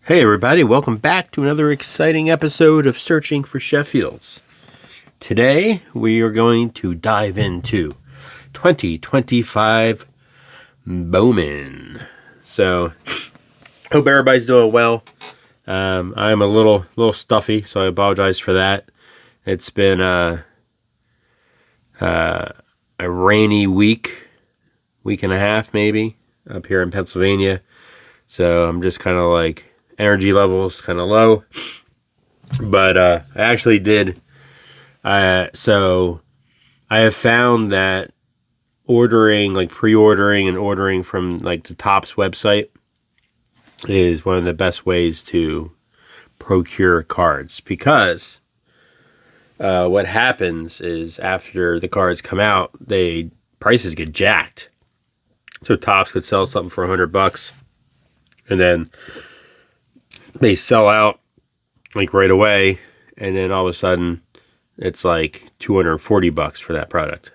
Hey everybody, welcome back to another exciting episode of Searching for Sheffields. Today we are going to dive into 2025 Bowman. So, hope everybody's doing well. I'm a little stuffy, so I apologize for that. It's been a rainy week and a half maybe, up here in Pennsylvania. So I'm just kind of like, energy levels kind of low, but I actually did. So I have found that pre-ordering and ordering from like the Topps website is one of the best ways to procure cards, because what happens is after the cards come out, prices get jacked. So Topps could sell something for $100, and then they sell out like right away, and then all of a sudden it's like $240 for that product.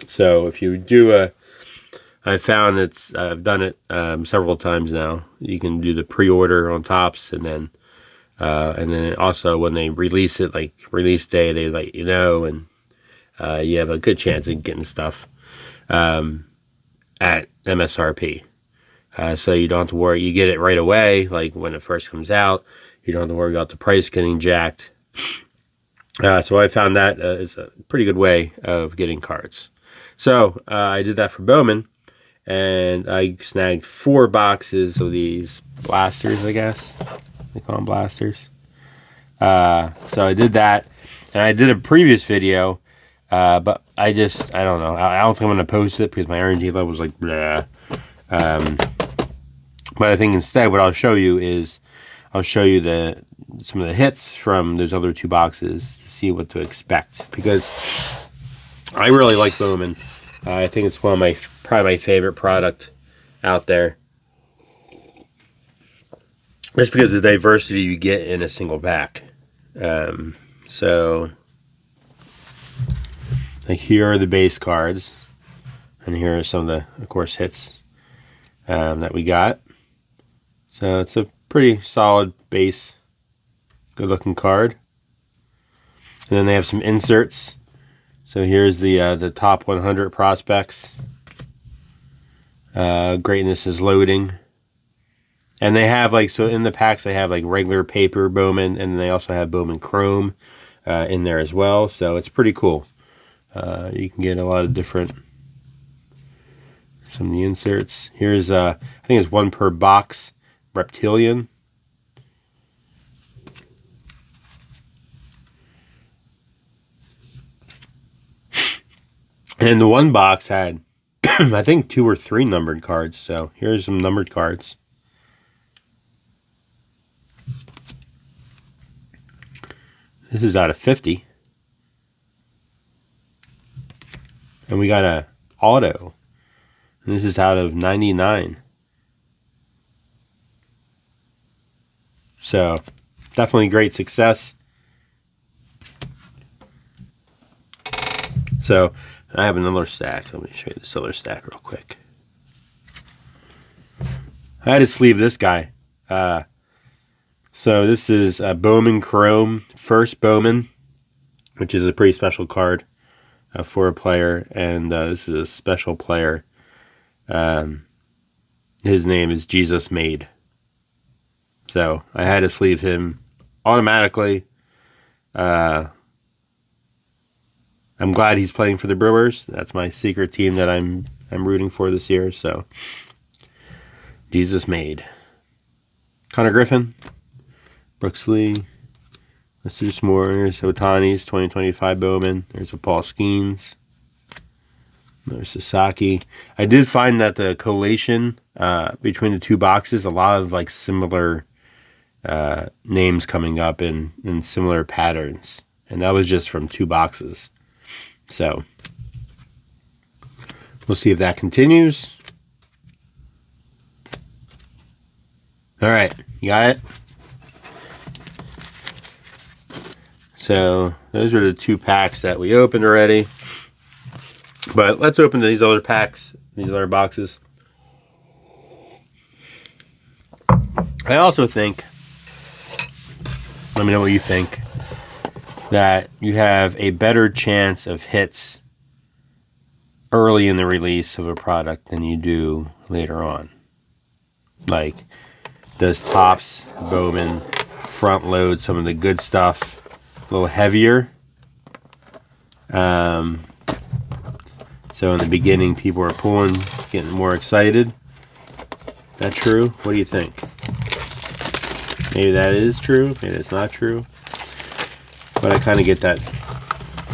So if you do I've done it several times now. You can do the pre-order on Topps, and then also when they release it, like release day, they let you know, and you have a good chance of getting stuff at MSRP. So you don't have to worry. You get it right away, like when it first comes out. You don't have to worry about the price getting jacked. So I found that is a pretty good way of getting cards. So I did that for Bowman, and I snagged 4 boxes of these blasters, I guess. They call them blasters. So I did that, and I did a previous video, but I don't know. I don't think I'm going to post it because my energy level was like, bleh. But I think instead what I'll show you is some of the hits from those other 2 boxes to see what to expect, because I really like Bowman. I think it's probably my favorite product out there, just because of the diversity you get in a single pack. So like here are the base cards, and here are some of the, of course, hits that we got. So it's a pretty solid base, good looking card. And then they have some inserts. So here's the top 100 prospects. Greatness is loading. And they have in the packs they have like regular paper Bowman, and they also have Bowman Chrome in there as well. So it's pretty cool. You can get a lot of different, some of the inserts. Here's I think it's 1 per box. Reptilian. And the one box had I think 2 or 3 numbered cards. So here's some numbered cards. This is out of 50. And we got a auto. And this is out of 99. So, definitely great success. So, I have another stack. Let me show you this other stack real quick. I had to sleeve this guy. So, this is a Bowman Chrome, first Bowman, which is a pretty special card for a player. And this is a special player. His name is Jesus Made. So I had to sleeve him automatically. I'm glad he's playing for the Brewers. That's my secret team that I'm rooting for this year. So Jesus Made. Connor Griffin, Brooks Lee. Let's do some more. There's Otani's 2025 Bowman. There's a Paul Skeens. There's Sasaki. I did find that the collation between the 2 boxes, a lot of like similar names coming up in similar patterns, and that was just from 2 boxes. So we'll see if that continues. All right, you got it. So those are the 2 packs that we opened already, but let's open these other packs, these other boxes. I also think, let me know what you think, that you have a better chance of hits early in the release of a product than you do later on. Like, does Topps, Bowman front load some of the good stuff a little heavier? So in the beginning, people are pulling, getting more excited. That true? What do you think? Maybe that is true. Maybe it's not true. But I kind of get that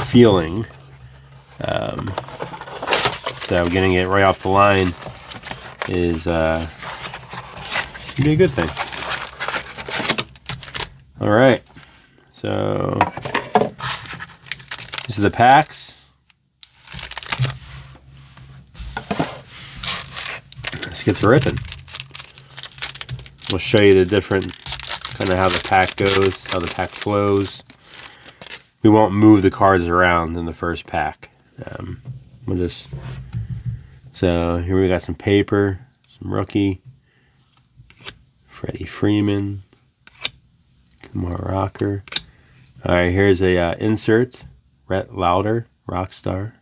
feeling. So getting it right off the line is be a good thing. All right. So this is the packs. Let's get to ripping. We'll show you the different, kind of how the pack goes, how the pack flows. We won't move the cards around in the first pack. We'll just, so here we got some paper, some rookie, Freddie Freeman, Kumar Rocker. All right, here's a insert, Rhett Lauder, Rockstar.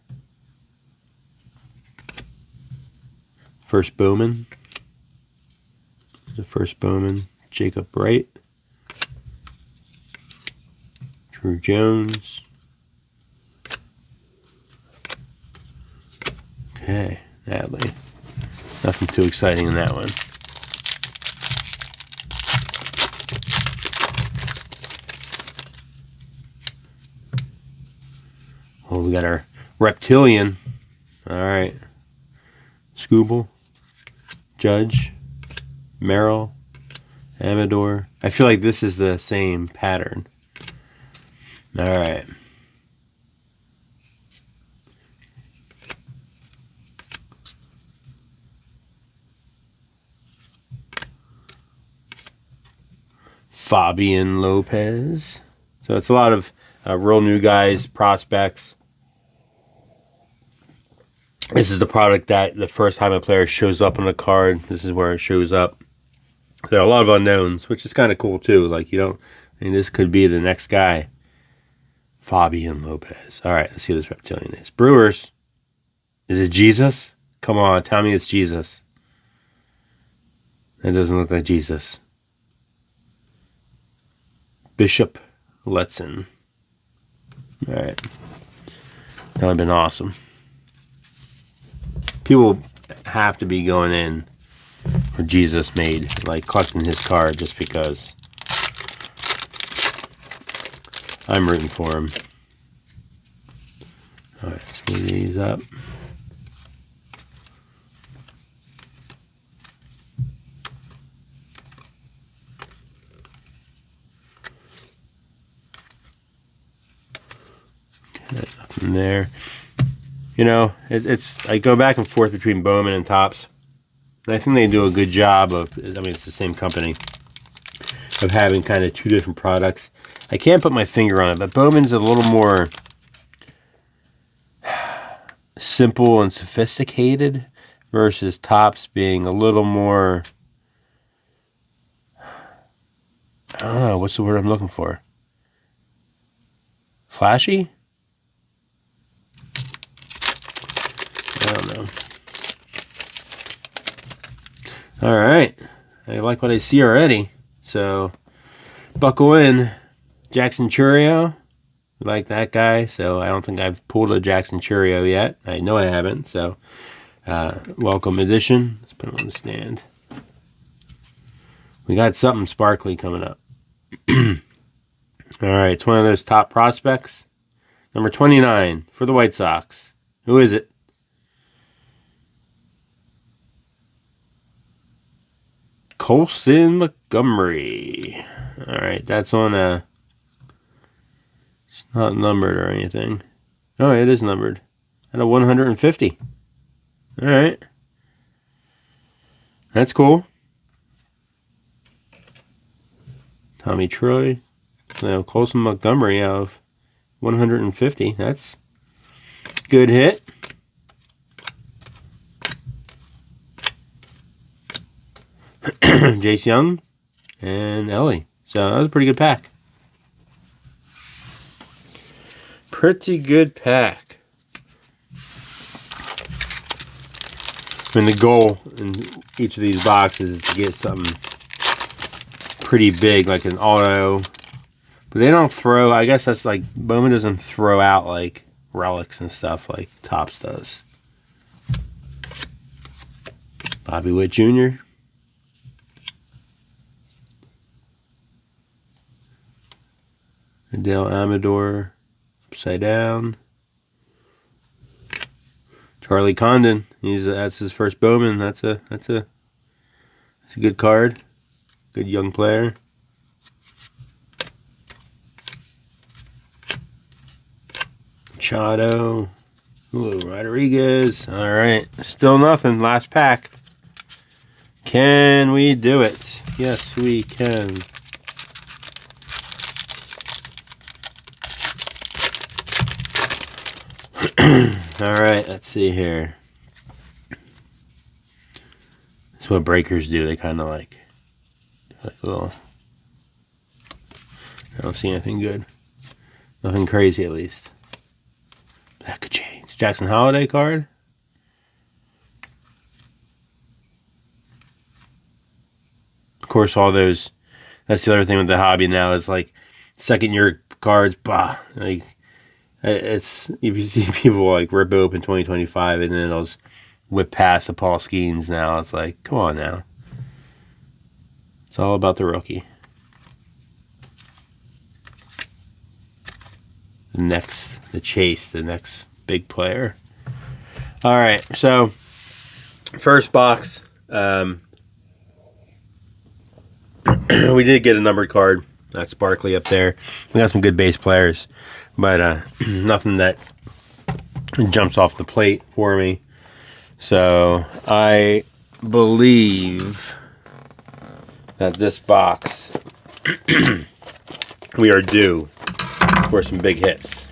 First Bowman. The first Bowman, Jacob Bright, Drew Jones. Okay, Adley. Nothing too exciting in that one. Oh, we got our Reptilian. All right. Scooble, Judge, Merrill, Amador. I feel like this is the same pattern. All right. Fabian Lopez. So it's a lot of real new guys, prospects. This is the product that the first time a player shows up on a card, this is where it shows up. There are a lot of unknowns, which is kind of cool too. Like, you don't, I mean, this could be the next guy. Fabian Lopez. All right, let's see what this Reptilian is. Brewers. Is it Jesus? Come on, tell me it's Jesus. That doesn't look like Jesus. Bishop Letson. All right. That would have been awesome. People have to be going in for Jesus made, like collecting his card just because I'm rooting for him. All right, let's move these up. Okay, nothing there. You know, it's I go back and forth between Bowman and Topps. And I think they do a good job of, I mean, it's the same company, of having kind of two different products. I can't put my finger on it, but Bowman's a little more simple and sophisticated versus Topps being a little more, I don't know, what's the word I'm looking for? Flashy? I don't know. All right. I like what I see already. So, buckle in. Jackson Churio. Like that guy. So, I don't think I've pulled a Jackson Churio yet. I know I haven't. So, welcome edition. Let's put it on the stand. We got something sparkly coming up. All right. It's one of those top prospects. Number 29 for the White Sox. Who is it? Colson Montgomery. All right, that's on a. It's not numbered or anything. Oh, it is numbered. At a 150. All right, that's cool. Tommy Troy. So Colson Montgomery out of 150. That's good hit. Jace Young, and Ellie. So that was a pretty good pack. Pretty good pack. I mean, the goal in each of these boxes is to get something pretty big, like an auto. But they don't throw, I guess that's like, Bowman doesn't throw out like relics and stuff like Topps does. Bobby Witt Jr. Adele Amador, upside down. Charlie Condon, that's his first Bowman. That's a good card. Good young player. Machado, Julio Rodriguez. All right, still nothing. Last pack. Can we do it? Yes, we can. All right, let's see here. That's what breakers do. They kind of like a little. I don't see anything good. Nothing crazy, at least. That could change. Jackson Holiday card. Of course, all those. That's the other thing with the hobby now is like second year cards. Bah, like it's you see people like rip open 2025 and then it'll just whip past the Paul Skeens. Now it's like, come on now. It's all about the rookie. The chase, the next big player. All right, so first box. We did get a numbered card. That's Barkley up there. We got some good base players, but nothing that jumps off the plate for me. So I believe that this box we are due for some big hits.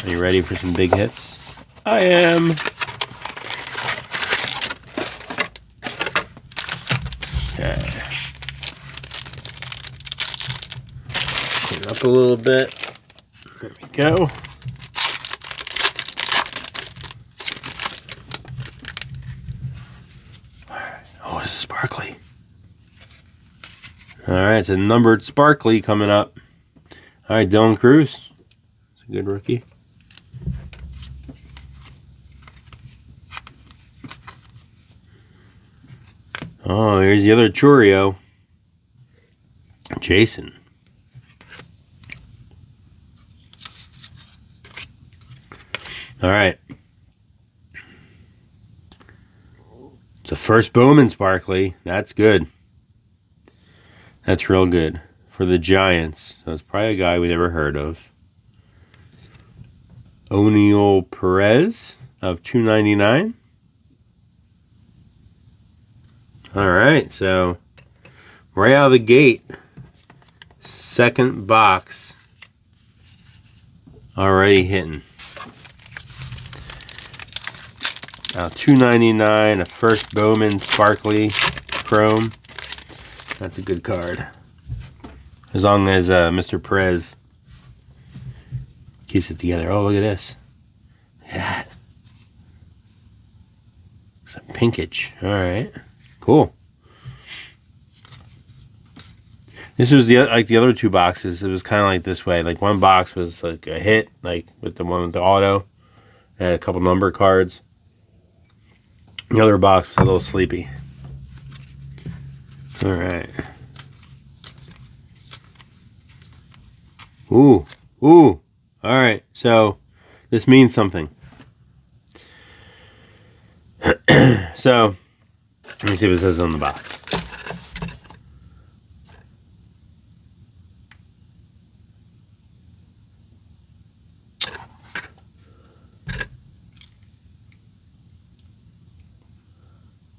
Are you ready for some big hits? I am. Okay. Clean up a little bit. There we go. Oh, this is Sparkly. All right, it's a numbered Sparkly coming up. All right, Dylan Cruz. It's a good rookie. Oh, here's the other Churio. Jason. All right. It's the first Bowman Sparkly. That's good. That's real good for the Giants. So it's probably a guy we never heard of. O'Neal Perez of $2.99. All right, so right out of the gate, second box already hitting. Now $2.99, a first Bowman Sparkly Chrome. That's a good card. As long as Mr. Perez keeps it together. Oh, look at this. Look at that. Some pinkage. All right. Cool. This was the other two boxes. It was kind of like this way. Like one box was like a hit, like with the one with the auto, and a couple number cards. The other box was a little sleepy. All right. Ooh, ooh. All right. So this means something. So. Let me see what it says on the box.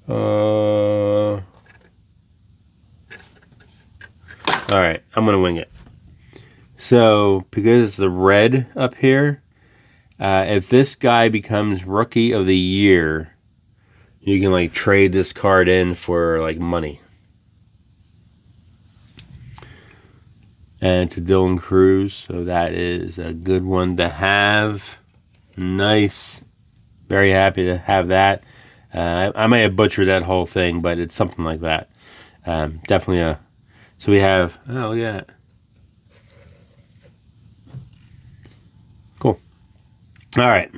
All right, I'm going to wing it. So, because it's the red up here, If this guy becomes Rookie of the Year, you can like trade this card in for like money. And to Dylan Cruz, so that is a good one to have. Nice. Very happy to have that. I may have butchered that whole thing, but it's something like that. Definitely a. So we have. Oh, look at that. Cool. All right.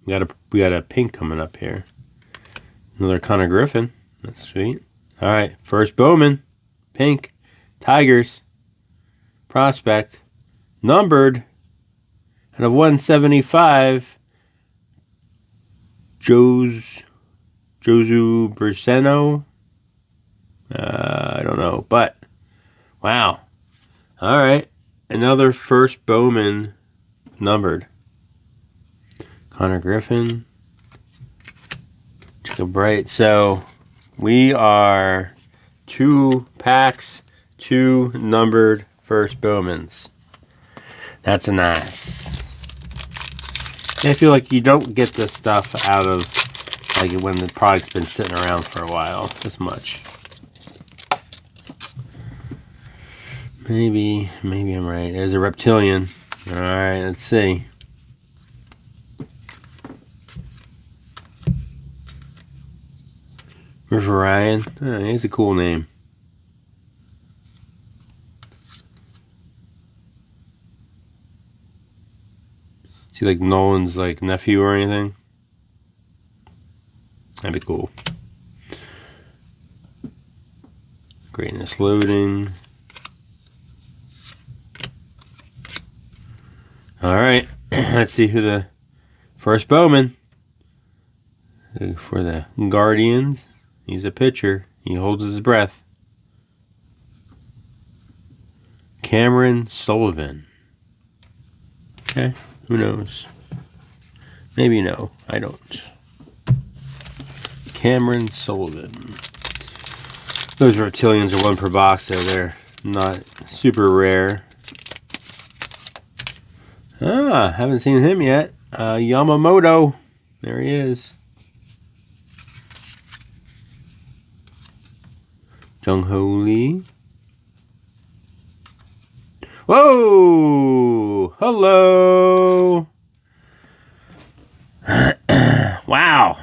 We got a pink coming up here. Another Connor Griffin. That's sweet. All right. First Bowman. Pink. Tigers. Prospect. Numbered. Out of 175. Josu Braceno. I don't know. But, wow. All right. Another first Bowman numbered. Connor Griffin. Jacob Bright. So, we are 2 packs, 2 numbered first Bowmans. That's a nice. I feel like you don't get this stuff out of like when the product's been sitting around for a while as much. Maybe I'm right. There's a reptilian. All right, let's see. River Ryan. Oh, he's a cool name. Is he like Nolan's like nephew or anything? That'd be cool. Greatness loading. All right, let's see who the first Bowman for the Guardians. He's a pitcher. He holds his breath. Cameron Sullivan. Okay, who knows? Maybe no, I don't. Cameron Sullivan. Those reptilians are 1 per box, so they're not super rare. Haven't seen him yet. Yamamoto. There he is. Jung Ho Lee. Whoa! Hello! Wow.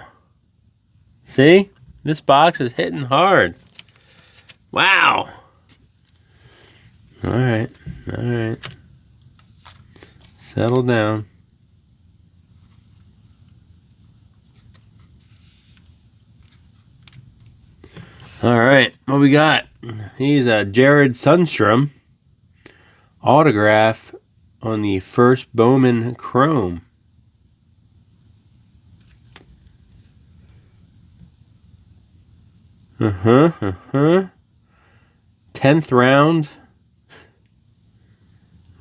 See? This box is hitting hard. Wow. All right. Settle down. All right. What we got? He's a Jared Sundstrom autograph on the first Bowman Chrome. Uh-huh. 10th round.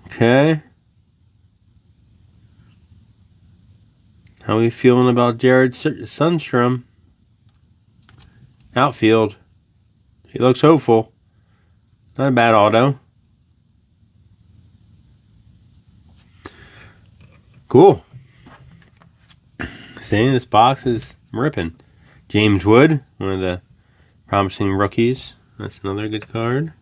Okay. How are we feeling about Jared Sundstrom? Outfield. He looks hopeful. Not a bad auto. Cool. See, this box is ripping. James Wood, one of the promising rookies. That's another good card.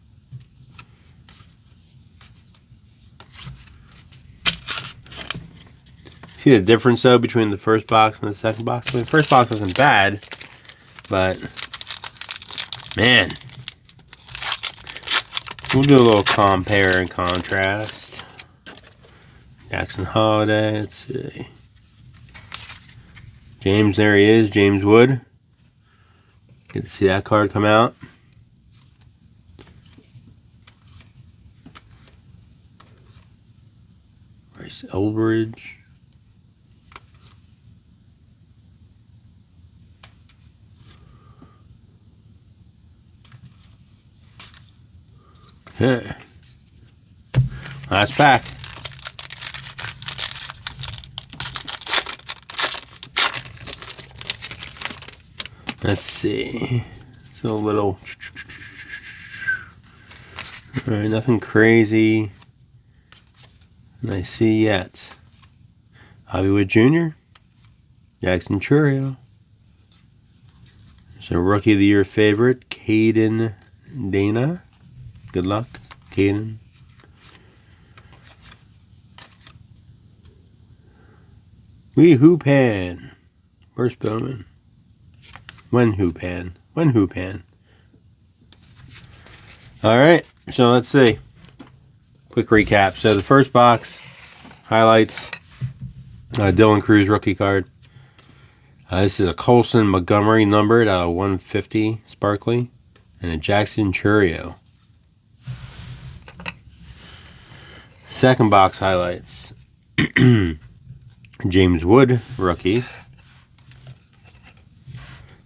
See the difference though between the first box and the second box? I mean, the first box wasn't bad, but man, we'll do a little compare and contrast. Jackson Holiday, let's see. James, there he is, James Wood. Good to see that card come out. Bryce Elbridge. Okay. Last pack. Let's see. So a little. Alright, nothing crazy. And I see yet. Hollywood Jr., Jackson Churio. There's a Rookie of the Year favorite, Caden Dana. Good luck, Caden. Wee Hoopan. First Bowman. When Hoopan. Alright, so let's see. Quick recap. So the first box, highlights, Dylan Cruz rookie card. This is a Colson Montgomery numbered out of 150 sparkly, and a Jackson Churio. Second box highlights. James Wood rookie.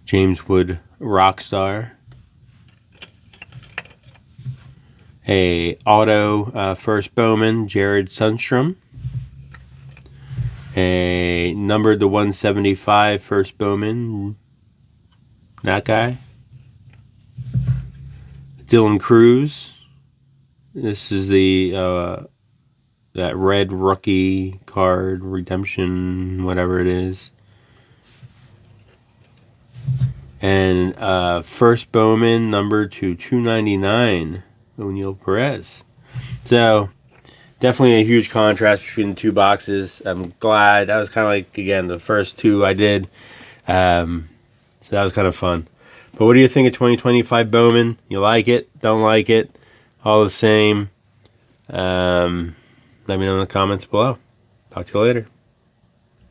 James Wood Rockstar. A auto first Bowman, Jared Sundstrom. A numbered to 175 first Bowman, that guy. Dylan Cruz. This is the that red rookie card redemption, whatever it is. And first Bowman numbered to 299, O'Neal Perez. So definitely a huge contrast between the two boxes. I'm glad. That was kind of like, again, the first two I did. So that was kind of fun. But what do you think of 2025 Bowman? You like it? Don't like it? All the same. Let me know in the comments below. Talk to you later.